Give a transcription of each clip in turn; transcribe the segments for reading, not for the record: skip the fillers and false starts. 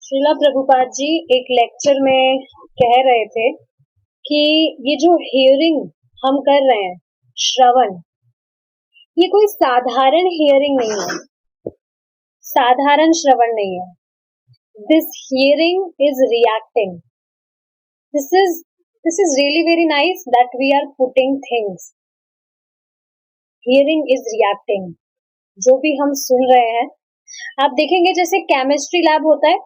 श्रीला प्रभुपाद जी एक लेक्चर में कह रहे थे कि ये जो हियरिंग हम कर रहे हैं, श्रवण, ये कोई साधारण हियरिंग नहीं है, साधारण श्रवण नहीं है. This hearing is reacting. This is really very nice that we are putting things. Hearing is reacting. जो भी हम सुन रहे हैं, आप देखेंगे जैसे केमिस्ट्री लैब होता है,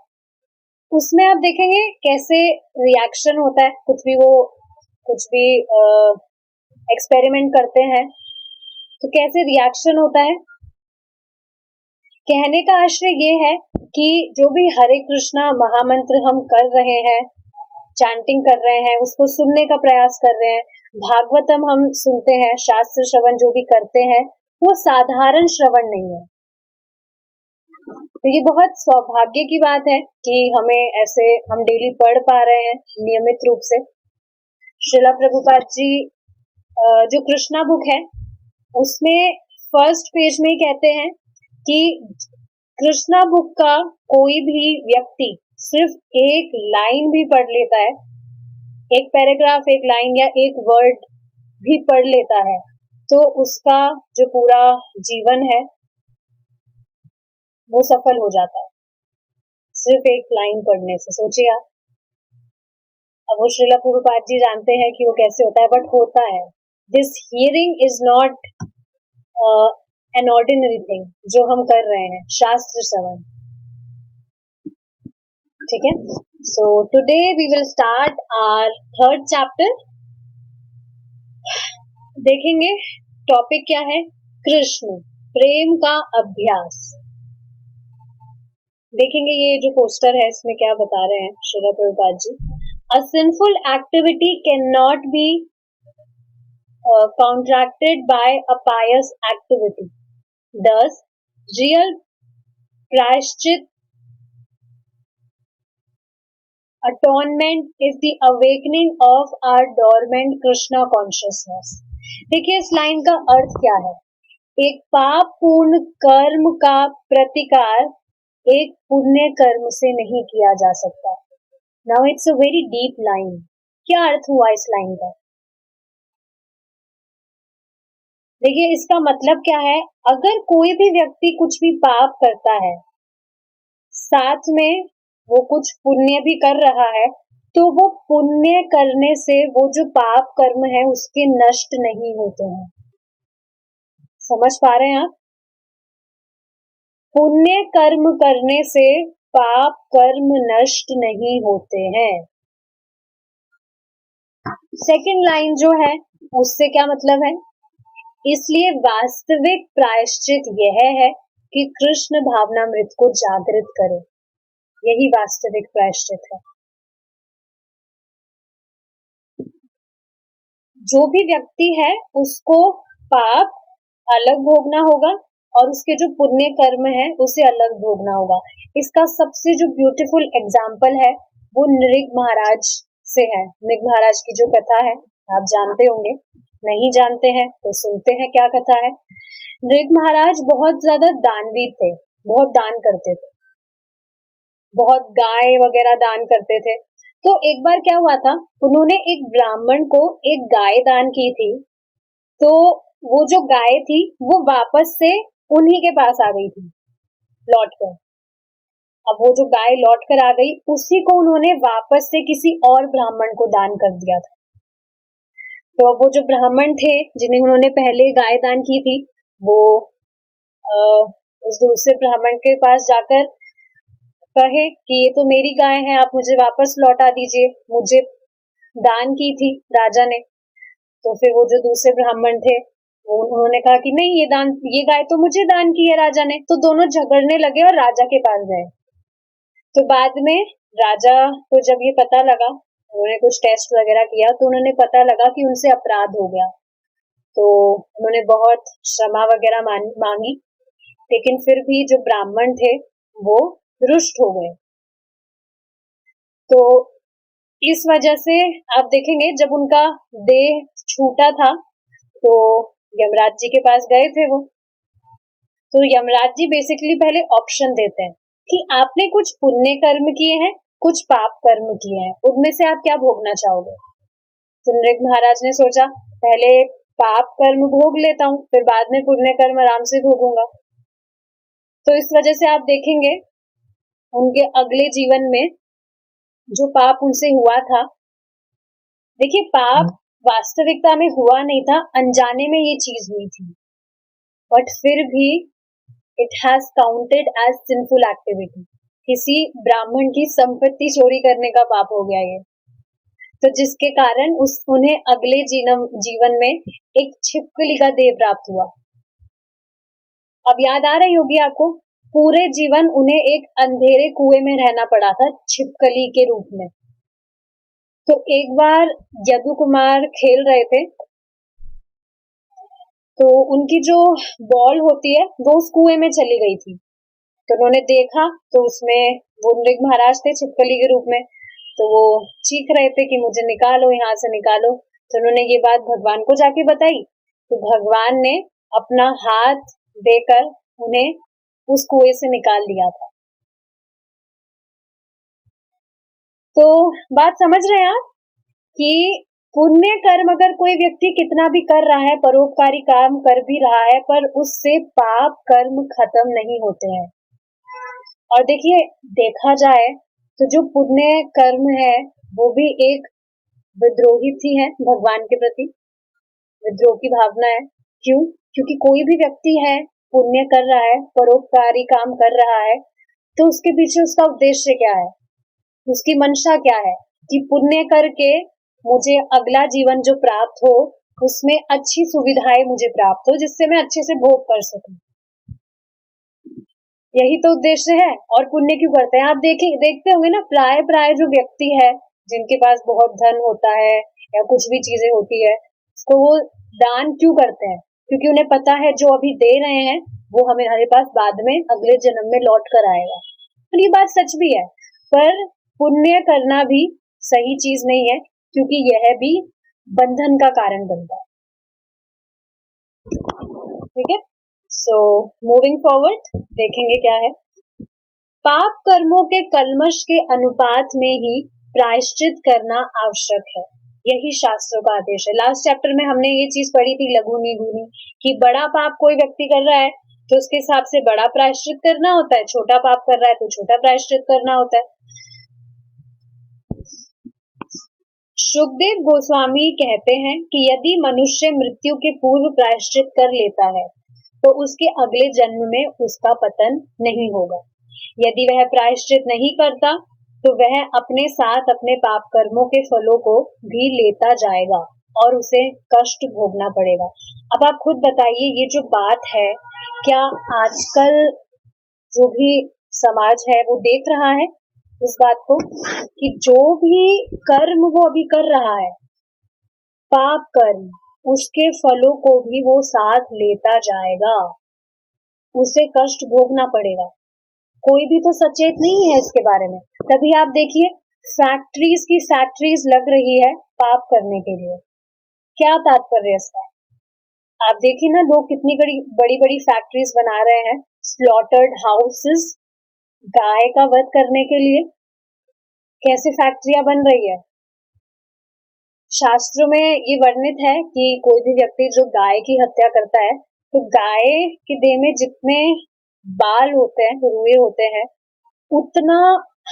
उसमें आप देखेंगे कैसे रिएक्शन होता है. कुछ भी एक्सपेरिमेंट करते हैं तो कैसे रिएक्शन होता है. कहने का आशय ये है कि जो भी हरे कृष्णा महामंत्र हम कर रहे हैं, चैंटिंग कर रहे हैं, उसको सुनने का प्रयास कर रहे हैं, भागवतम हम सुनते हैं, शास्त्र श्रवण जो भी करते हैं, वो साधारण श्रवण नहीं है. तो ये बहुत सौभाग्य की बात है कि हम डेली पढ़ पा रहे हैं नियमित रूप से. श्रीला प्रभुपाद जी जो कृष्णा बुक है उसमें फर्स्ट पेज में ही कहते हैं कि कृष्णा बुक का कोई भी व्यक्ति सिर्फ एक लाइन भी पढ़ लेता है, एक पैराग्राफ, एक लाइन या एक वर्ड भी पढ़ लेता है, तो उसका जो पूरा जीवन है वो सफल हो जाता है सिर्फ एक लाइन पढ़ने से. सोचिए आप. अब वो श्रीला प्रभुपाद जी जानते हैं कि वो कैसे होता है, बट होता है. This hearing is not an ordinary thing जो हम कर रहे हैं, शास्त्र श्रवण. ठीक है. So today we will start our third chapter. देखेंगे टॉपिक क्या है. कृष्ण प्रेम का अभ्यास. देखेंगे ये जो पोस्टर है इसमें क्या बता रहे हैं Srila Prabhupada ji. A sinful activity cannot be counteracted by a pious activity. Thus, real prayashchit atonement is the awakening of our dormant Krishna consciousness. देखिए इस लाइन का अर्थ क्या है. एक पाप पूर्ण कर्म का प्रतिकार एक पुण्य कर्म से नहीं किया जा सकता. Now it's a very deep line. क्या अर्थ हुआ इस लाइन का. देखिए इसका मतलब क्या है. अगर कोई भी व्यक्ति कुछ भी पाप करता है, साथ में वो कुछ पुण्य भी कर रहा है, तो वो पुण्य करने से वो जो पाप कर्म है उसके नष्ट नहीं होते हैं. समझ पा रहे हैं आप. पुण्य कर्म करने से पाप कर्म नष्ट नहीं होते हैं. सेकंड लाइन जो है उससे क्या मतलब है. इसलिए वास्तविक प्रायश्चित यह है कि कृष्ण भावनामृत को जागृत करें. यही वास्तविक प्रायश्चित है. जो भी व्यक्ति है उसको पाप अलग भोगना होगा और उसके जो पुण्य कर्म है उसे अलग भोगना होगा. इसका सबसे जो ब्यूटीफुल एग्जाम्पल है वो नृग महाराज से है. नृग महाराज की जो कथा है आप जानते होंगे, नहीं जानते हैं तो सुनते हैं क्या कथा है. नृग महाराज बहुत ज्यादा दानवीर थे, बहुत दान करते थे, बहुत गाय वगैरह दान करते थे. तो एक बार क्या हुआ था, उन्होंने एक ब्राह्मण को एक गाय दान की थी. तो वो जो गाय थी वो वापस से उन्हीं के पास आ गई थी लौट कर. अब वो जो गाय लौट कर आ गई उसी को उन्होंने वापस से किसी और ब्राह्मण को दान कर दिया था. तो अब वो जो ब्राह्मण थे जिन्हें उन्होंने पहले गाय दान की थी, वो उस दूसरे ब्राह्मण के पास जाकर कहे कि ये तो मेरी गाय है, आप मुझे वापस लौटा दीजिए, मुझे दान की थी राजा ने. तो फिर वो जो दूसरे ब्राह्मण थे उन्होंने कहा कि नहीं, ये गाय तो मुझे दान की है राजा ने. तो दोनों झगड़ने लगे और राजा के पास गए. तो बाद में राजा को जब ये पता लगा, उन्होंने कुछ टेस्ट वगैरह किया तो उन्होंने पता लगा कि उनसे अपराध हो गया. तो उन्होंने बहुत क्षमा वगैरह मांगी, लेकिन फिर भी जो ब्राह्मण थे वो रुष्ट हो गए. तो इस वजह से आप देखेंगे जब उनका देह छूटा था तो यमराज जी के पास गए थे वो. तो यमराज जी बेसिकली पहले ऑप्शन देते हैं कि आपने कुछ पुण्य कर्म किए हैं, कुछ पाप कर्म किए हैं, उनमें से आप क्या भोगना चाहोगे? तो नृग महाराज ने सोचा पहले पाप कर्म भोग लेता हूँ, फिर बाद में पुण्य कर्म आराम से भोगूंगा। तो इस वजह से आप देखेंगे उनके अगले जीवन में जो पाप उनसे हुआ था, देखिए पाप वास्तविकता में हुआ नहीं था, अनजाने में ये चीज हुई थी, बट फिर भी it has counted as sinful activity. किसी ब्राह्मण की संपत्ति चोरी करने का पाप हो गया ये, तो जिसके कारण उन्हें अगले जीवन में एक छिपकली का देह प्राप्त हुआ। अब याद आ रही होगी आपको, पूरे जीवन उन्हें एक अंधेरे कुएं में रहना पड़ा था छिपकली के रूप में। तो एक बार यदु कुमार खेल रहे थे, तो उनकी जो बॉल होती है वो उस कुएं में चली गई थी। तो उन्होंने देखा तो उसमें वो नृग महाराज थे छिपकली के रूप में, तो वो चीख रहे थे कि मुझे निकालो, यहाँ से निकालो। तो उन्होंने ये बात भगवान को जाके बताई, तो भगवान ने अपना हाथ देकर उन्हें उस कुएं से निकाल दिया था। तो बात समझ रहे हैं आप कि पुण्य कर्म अगर कोई व्यक्ति कितना भी कर रहा है, परोपकारी काम कर भी रहा है, पर उससे पाप कर्म खत्म नहीं होते हैं। और देखिए, देखा जाए तो जो पुण्य कर्म है वो भी एक विद्रोही सी है भगवान के प्रति, विद्रोह की भावना है। क्यों? क्योंकि कोई भी व्यक्ति है, पुण्य कर रहा है, परोपकारी काम कर रहा है, तो उसके पीछे उसका उद्देश्य क्या है, उसकी मंशा क्या है कि पुण्य करके मुझे अगला जीवन जो प्राप्त हो उसमें अच्छी सुविधाएं मुझे प्राप्त हो, जिससे मैं अच्छे से भोग कर सकूं। यही तो उद्देश्य है। और पुण्य क्यों करते हैं? आप देखते होंगे ना, प्राय जो व्यक्ति है जिनके पास बहुत धन होता है या कुछ भी चीजें होती है, तो वो दान क्यों करते हैं? क्योंकि उन्हें पता है जो अभी दे रहे हैं वो हमारे पास बाद में अगले जन्म में लौट कर आएगा। और ये बात सच भी है, पर पुण्य करना भी सही चीज नहीं है, क्योंकि यह भी बंधन का कारण बनता है। ठीक है, सो मूविंग फॉरवर्ड देखेंगे क्या है। पाप कर्मों के कल्मश के अनुपात में ही प्रायश्चित करना आवश्यक है, यही शास्त्रों का आदेश है। लास्ट चैप्टर में हमने ये चीज पढ़ी थी, लघुनी गुनी, कि बड़ा पाप कोई व्यक्ति कर रहा है तो उसके हिसाब से बड़ा प्रायश्चित करना होता है, छोटा पाप कर रहा है तो छोटा प्रायश्चित करना होता है। शुकदेव गोस्वामी कहते हैं कि यदि मनुष्य मृत्यु के पूर्व प्रायश्चित कर लेता है तो उसके अगले जन्म में उसका पतन नहीं होगा। यदि वह प्रायश्चित नहीं करता तो वह अपने साथ अपने पाप कर्मों के फलों को भी लेता जाएगा और उसे कष्ट भोगना पड़ेगा। अब आप खुद बताइए, ये जो बात है, क्या आजकल जो भी समाज है वो देख रहा है इस बात को कि जो भी कर्म वो अभी कर रहा है, पाप कर्म, उसके फलों को भी वो साथ लेता जाएगा, उसे कष्ट भोगना पड़ेगा। कोई भी तो सचेत नहीं है इसके बारे में। तभी आप देखिए, फैक्ट्रीज की फैक्ट्रीज लग रही है पाप करने के लिए। क्या तात्पर्य इसका? आप देखिए ना, लोग कितनी बड़ी बड़ी फैक्ट्रीज बना रहे हैं, स्लॉटर्ड हाउसेस, गाय का वध करने के लिए कैसे फैक्ट्रियां बन रही है। शास्त्रों में ये वर्णित है कि कोई भी व्यक्ति जो गाय की हत्या करता है, तो गाय के देह में जितने बाल होते हैं, रुए होते हैं, उतना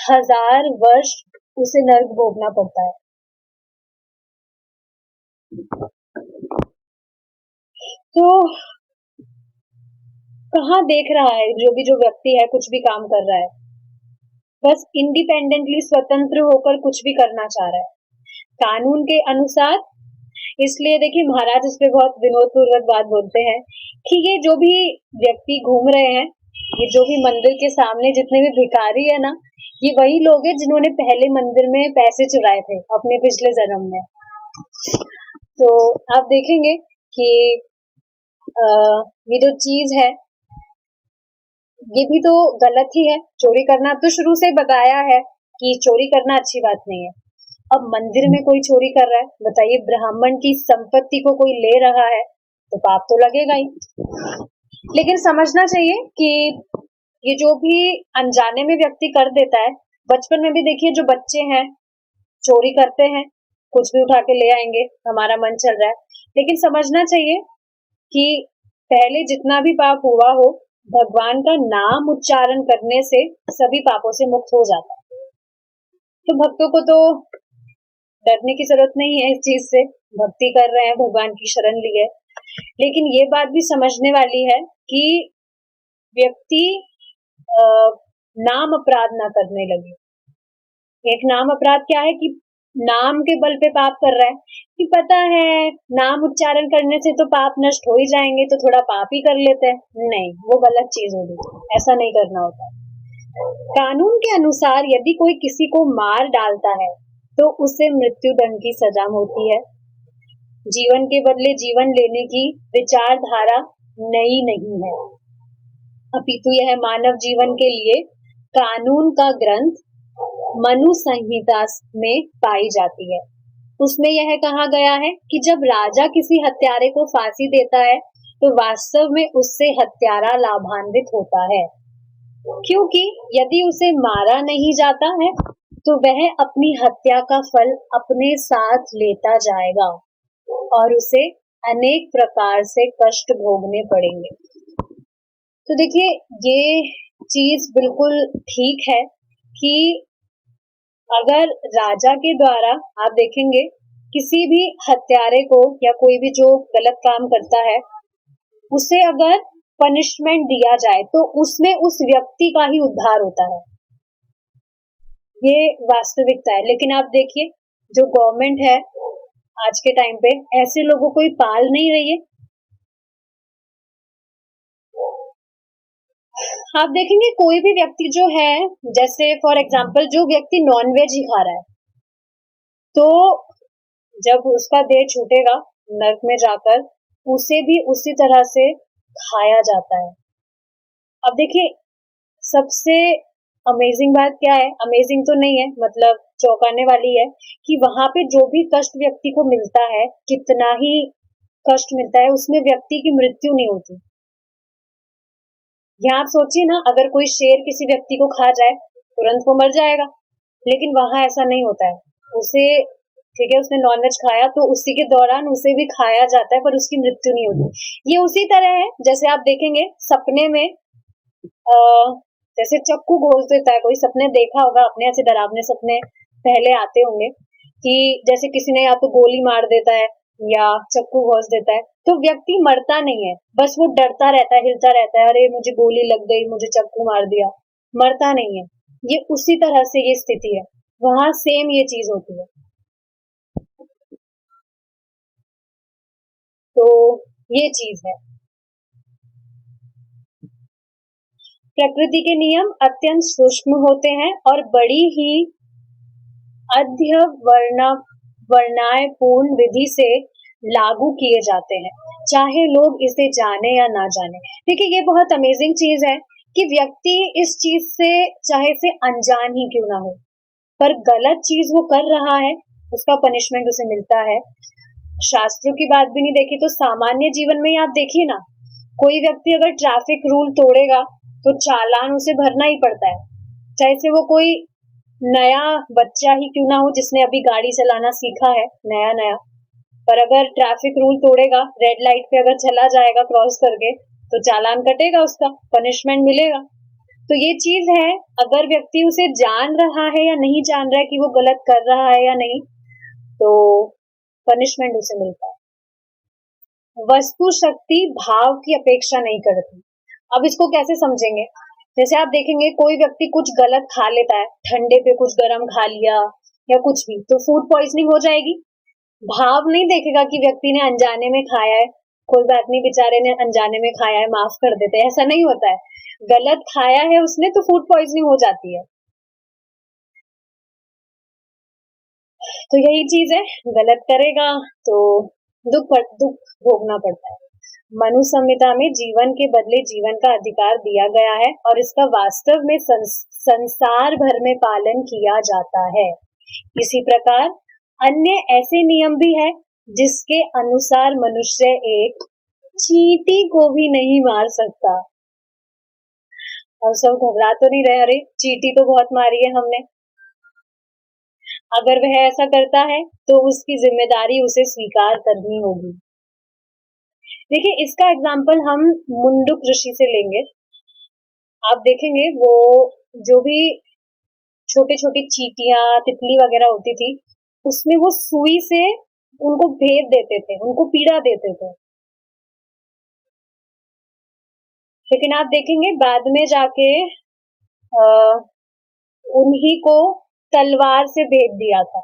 1000 वर्ष उसे नर्क भोगना पड़ता है। तो कहाँ देख रहा है जो व्यक्ति है, कुछ भी काम कर रहा है, बस इंडिपेंडेंटली स्वतंत्र होकर कुछ भी करना चाह रहा है कानून के अनुसार। इसलिए देखिए, महाराज इस पे बहुत विनोद पूर्वक बात बोलते हैं कि ये जो भी व्यक्ति घूम रहे हैं, ये जो भी मंदिर के सामने जितने भी भिखारी है ना, ये वही लोग हैं जिन्होंने पहले मंदिर में पैसे चुराए थे अपने पिछले जन्म में। तो आप देखेंगे कि ये जो चीज है ये भी तो गलत ही है। चोरी करना तो शुरू से बताया है कि चोरी करना अच्छी बात नहीं है। अब मंदिर में कोई चोरी कर रहा है, बताइए, ब्राह्मण की संपत्ति को कोई ले रहा है तो पाप तो लगेगा ही। लेकिन समझना चाहिए कि ये जो भी अनजाने में व्यक्ति कर देता है, बचपन में भी देखिए जो बच्चे हैं चोरी करते हैं, कुछ भी उठा के ले आएंगे, हमारा मन चल रहा है, लेकिन समझना चाहिए कि पहले जितना भी पाप हुआ हो, भगवान का नाम उच्चारण करने से सभी पापों से मुक्त हो जाता है। तो भक्तों को तो डरने की जरूरत नहीं है इस चीज से, भक्ति कर रहे हैं, भगवान की शरण ली है। लेकिन ये बात भी समझने वाली है कि व्यक्ति नाम अपराध ना करने लगे। एक नाम अपराध क्या है कि नाम के बल पे पाप कर रहा है, कि पता है नाम उच्चारण करने से तो पाप नष्ट हो ही जाएंगे, तो थोड़ा पाप ही कर लेते हैं। नहीं, वो गलत चीज होगी, ऐसा नहीं करना होता। कानून के अनुसार यदि कोई किसी को मार डालता है तो उसे मृत्यु दंड की सजा होती है। जीवन के बदले जीवन लेने की विचारधारा नई नहीं है, अपितु यह मानव जीवन के लिए कानून का ग्रंथ मनु संहिता में पाई जाती है। उसमें यह कहा गया है कि जब राजा किसी हत्यारे को फांसी देता है तो वास्तव में उससे हत्यारा लाभान्वित होता है, क्योंकि यदि उसे मारा नहीं जाता है तो वह अपनी हत्या का फल अपने साथ लेता जाएगा और उसे अनेक प्रकार से कष्ट भोगने पड़ेंगे। तो देखिए ये चीज बिल्कुल ठीक है कि अगर राजा के द्वारा आप देखेंगे किसी भी हत्यारे को या कोई भी जो गलत काम करता है उसे अगर पनिशमेंट दिया जाए तो उसमें उस व्यक्ति का ही उद्धार होता है, ये वास्तविकता है। लेकिन आप देखिए जो गवर्नमेंट है आज के टाइम पे ऐसे लोगों को ही पाल नहीं रही है। आप देखेंगे कोई भी व्यक्ति जो है, जैसे फॉर एग्जांपल जो व्यक्ति नॉनवेज ही खा रहा है, तो जब उसका देह छूटेगा नर्क में जाकर उसे भी उसी तरह से खाया जाता है। अब देखिए सबसे अमेजिंग बात क्या है, अमेजिंग तो नहीं है, मतलब चौंकाने वाली है कि वहां पे जो भी कष्ट व्यक्ति को मिलता है, कितना ही कष्ट मिलता है, उसमें व्यक्ति की मृत्यु नहीं होती। यहाँ आप सोचिए ना, अगर कोई शेर किसी व्यक्ति को खा जाए तुरंत वो मर जाएगा, लेकिन वहां ऐसा नहीं होता है। उसे ठीक है, उसने नॉनवेज खाया तो उसी के दौरान उसे भी खाया जाता है पर उसकी मृत्यु नहीं होती। ये उसी तरह है जैसे आप देखेंगे सपने में जैसे चक्कू घोंस देता है, कोई सपने देखा होगा अपने, ऐसे डरावने सपने पहले आते होंगे कि जैसे किसी ने या तो गोली मार देता है या चक्कू घोंस देता है, तो व्यक्ति मरता नहीं है, बस वो डरता रहता है, हिलता रहता है, अरे मुझे गोली लग गई, मुझे चक्कू मार दिया, मरता नहीं है। ये उसी तरह से ये स्थिति है, वहां सेम ये चीज होती है। तो ये चीज है, प्रकृति के नियम अत्यंत सूक्ष्म होते हैं और बड़ी ही वर्णापूर्ण विधि से लागू किए जाते हैं, चाहे लोग इसे जाने या ना जाने। देखिए ये बहुत अमेजिंग चीज है कि व्यक्ति इस चीज से चाहे से अनजान ही क्यों ना हो, पर गलत चीज वो कर रहा है उसका पनिशमेंट उसे मिलता है। शास्त्रों की बात भी नहीं देखी तो सामान्य जीवन में ही आप देखिए ना, कोई व्यक्ति अगर ट्रैफिक रूल तोड़ेगा तो चालान उसे भरना ही पड़ता है, चाहे से वो कोई नया बच्चा ही क्यों ना हो जिसने अभी गाड़ी चलाना सीखा है नया नया, पर अगर ट्रैफिक रूल तोड़ेगा, रेड लाइट पे अगर चला जाएगा क्रॉस करके तो चालान कटेगा, उसका पनिशमेंट मिलेगा। तो ये चीज है, अगर व्यक्ति उसे जान रहा है या नहीं जान रहा है कि वो गलत कर रहा है या नहीं, तो पनिशमेंट उसे मिलता है। वस्तु शक्ति भाव की अपेक्षा नहीं करती। अब इसको कैसे समझेंगे, जैसे आप देखेंगे कोई व्यक्ति कुछ गलत खा लेता है, ठंडे पे कुछ गर्म खा लिया या कुछ भी, तो फूड पॉइजनिंग हो जाएगी। भाव नहीं देखेगा कि व्यक्ति ने अनजाने में खाया है, कोई बात नहीं बेचारे ने अनजाने में खाया है, माफ कर देते हैं, ऐसा नहीं होता है। गलत खाया है उसने तो फूड पॉइजनिंग हो जाती है। तो यही चीज है, गलत करेगा तो दुख भोगना पड़ता है। मनु संहिता में जीवन के बदले जीवन का अधिकार दिया गया है और इसका वास्तव में संसार भर में पालन किया जाता है। इसी प्रकार अन्य ऐसे नियम भी है जिसके अनुसार मनुष्य एक चींटी को भी नहीं मार सकता। और सब घबरा तो नहीं रहे, अरे चींटी तो बहुत मारी है हमने। अगर वह ऐसा करता है तो उसकी जिम्मेदारी उसे स्वीकार करनी होगी। देखिए इसका एग्जाम्पल हम मुंडुक ऋषि से लेंगे। आप देखेंगे वो जो भी छोटे छोटे चींटियां तितली वगैरह होती थी, उसमें वो सुई से उनको भेद देते थे, उनको पीड़ा देते थे। लेकिन आप देखेंगे बाद में जाके उन्हीं को तलवार से भेद दिया था।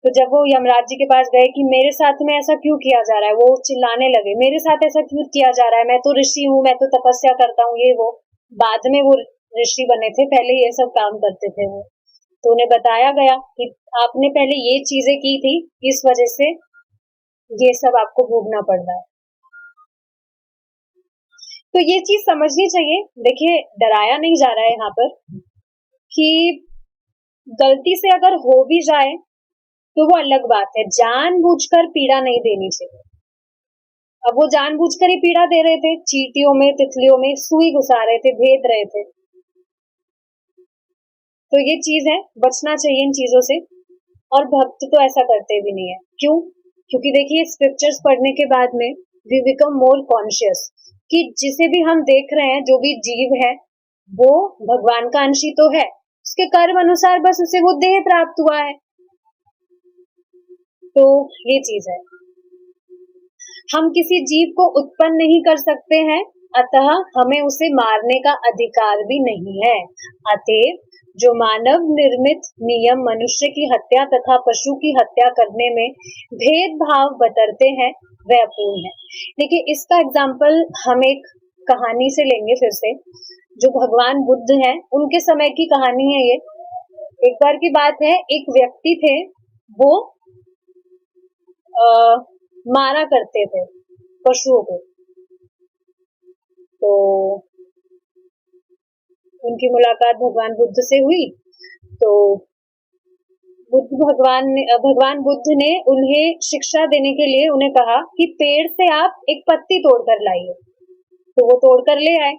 तो जब वो यमराज जी के पास गए कि मेरे साथ में ऐसा क्यों किया जा रहा है, वो चिल्लाने लगे, मेरे साथ ऐसा क्यों किया जा रहा है, मैं तो ऋषि हूँ, मैं तो तपस्या करता हूँ, ये वो। बाद में वो ऋषि बने थे, पहले ये सब काम करते थे वो। तो उन्हें बताया गया कि आपने पहले ये चीजें की थी, इस वजह से ये सब आपको भोगना पड़ रहा है। तो ये चीज समझनी चाहिए। देखिए डराया नहीं जा रहा है यहाँ पर कि गलती से अगर हो भी जाए तो वो अलग बात है, जानबूझकर पीड़ा नहीं देनी चाहिए। अब वो जानबूझकर ही पीड़ा दे रहे थे, चींटियों में तितलियों में सुई घुसा रहे थे, भेद रहे थे। तो ये चीज है, बचना चाहिए इन चीजों से। और भक्त तो ऐसा करते भी नहीं है। क्यों? क्योंकि देखिए स्क्रिप्चर्स पढ़ने के बाद में वी बिकम मोर कॉन्शियस कि जिसे भी हम देख रहे हैं, जो भी जीव है वो भगवान का अंश ही तो है, उसके कर्म अनुसार बस उसे वो देह प्राप्त हुआ है। तो ये चीज है, हम किसी जीव को उत्पन्न नहीं कर सकते हैं, अतः हमें उसे मारने का अधिकार भी नहीं है। अतएव जो मानव निर्मित नियम मनुष्य की हत्या तथा पशु की हत्या करने में भेदभाव बतरते हैं वह अपूर्ण है। देखिए इसका एग्जाम्पल हम एक कहानी से लेंगे फिर से, जो भगवान बुद्ध हैं उनके समय की कहानी है ये। एक बार की बात है, एक व्यक्ति थे, वो मारा करते थे पशुओं को। तो उनकी मुलाकात भगवान बुद्ध से हुई। तो भगवान बुद्ध ने उन्हें शिक्षा देने के लिए उन्हें कहा कि पेड़ से आप एक पत्ती तोड़कर लाइए। तो वो तोड़कर ले आए।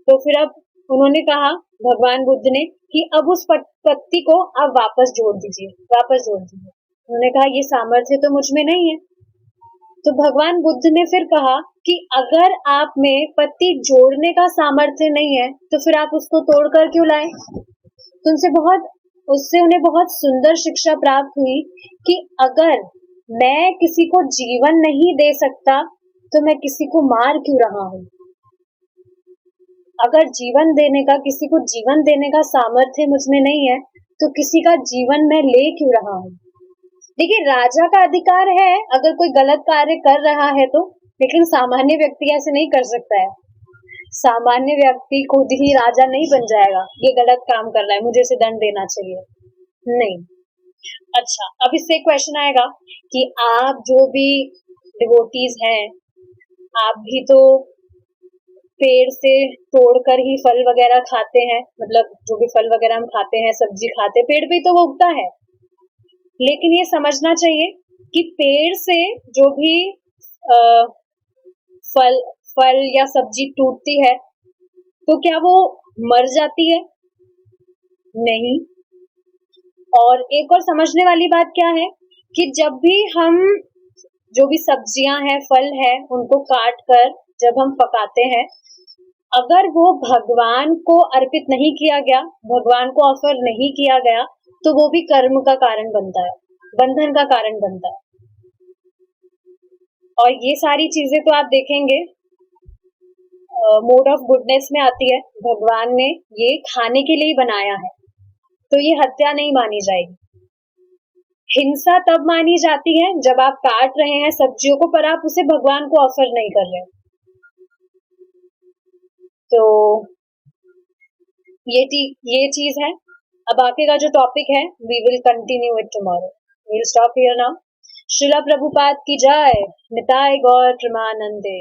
तो फिर अब उन्होंने कहा भगवान बुद्ध ने कि अब उस पत्ती को आप वापस जोड़ दीजिए। उन्होंने कहा ये सामर्थ्य तो मुझ में नहीं है। तो भगवान बुद्ध ने फिर कहा कि अगर आप में पत्ती जोड़ने का सामर्थ्य नहीं है तो फिर आप उसको तोड़कर क्यों लाए। तो उससे उन्हें बहुत सुंदर शिक्षा प्राप्त हुई कि अगर मैं किसी को जीवन नहीं दे सकता तो मैं किसी को मार क्यों रहा हूं। अगर किसी को जीवन देने का सामर्थ्य मुझ में नहीं है तो किसी का जीवन मैं ले क्यों रहा हूं। देखिए राजा का अधिकार है अगर कोई गलत कार्य कर रहा है तो, लेकिन सामान्य व्यक्ति ऐसे नहीं कर सकता है। सामान्य व्यक्ति खुद ही राजा नहीं बन जाएगा, ये गलत काम कर रहा है मुझे इसे दंड देना चाहिए, नहीं। अच्छा, अब इससे क्वेश्चन आएगा कि आप जो भी डिवोटीज हैं, आप भी तो पेड़ से तोड़कर ही फल वगैरह खाते हैं, मतलब जो भी फल वगैरह हम खाते हैं, सब्जी खाते, पेड़ पे तो वो उगता है। लेकिन ये समझना चाहिए कि पेड़ से जो भी फल या सब्जी टूटती है तो क्या वो मर जाती है? नहीं। और एक और समझने वाली बात क्या है कि जब भी हम जो भी सब्जियां हैं, फल है, उनको काट कर जब हम पकाते हैं, अगर वो भगवान को अर्पित नहीं किया गया, भगवान को ऑफर नहीं किया गया, तो वो भी कर्म का कारण बनता है, बंधन का कारण बनता है। और ये सारी चीजें तो आप देखेंगे मोड ऑफ गुडनेस में आती है। भगवान ने ये खाने के लिए बनाया है, तो ये हत्या नहीं मानी जाएगी। हिंसा तब मानी जाती है जब आप काट रहे हैं सब्जियों को पर आप उसे भगवान को ऑफर नहीं कर रहे। तो ये चीज है। अब आगे का जो टॉपिक है we will continue it tomorrow. We will stop here now. Srila Prabhupada की जय। निताय गौर प्रेमानंदे।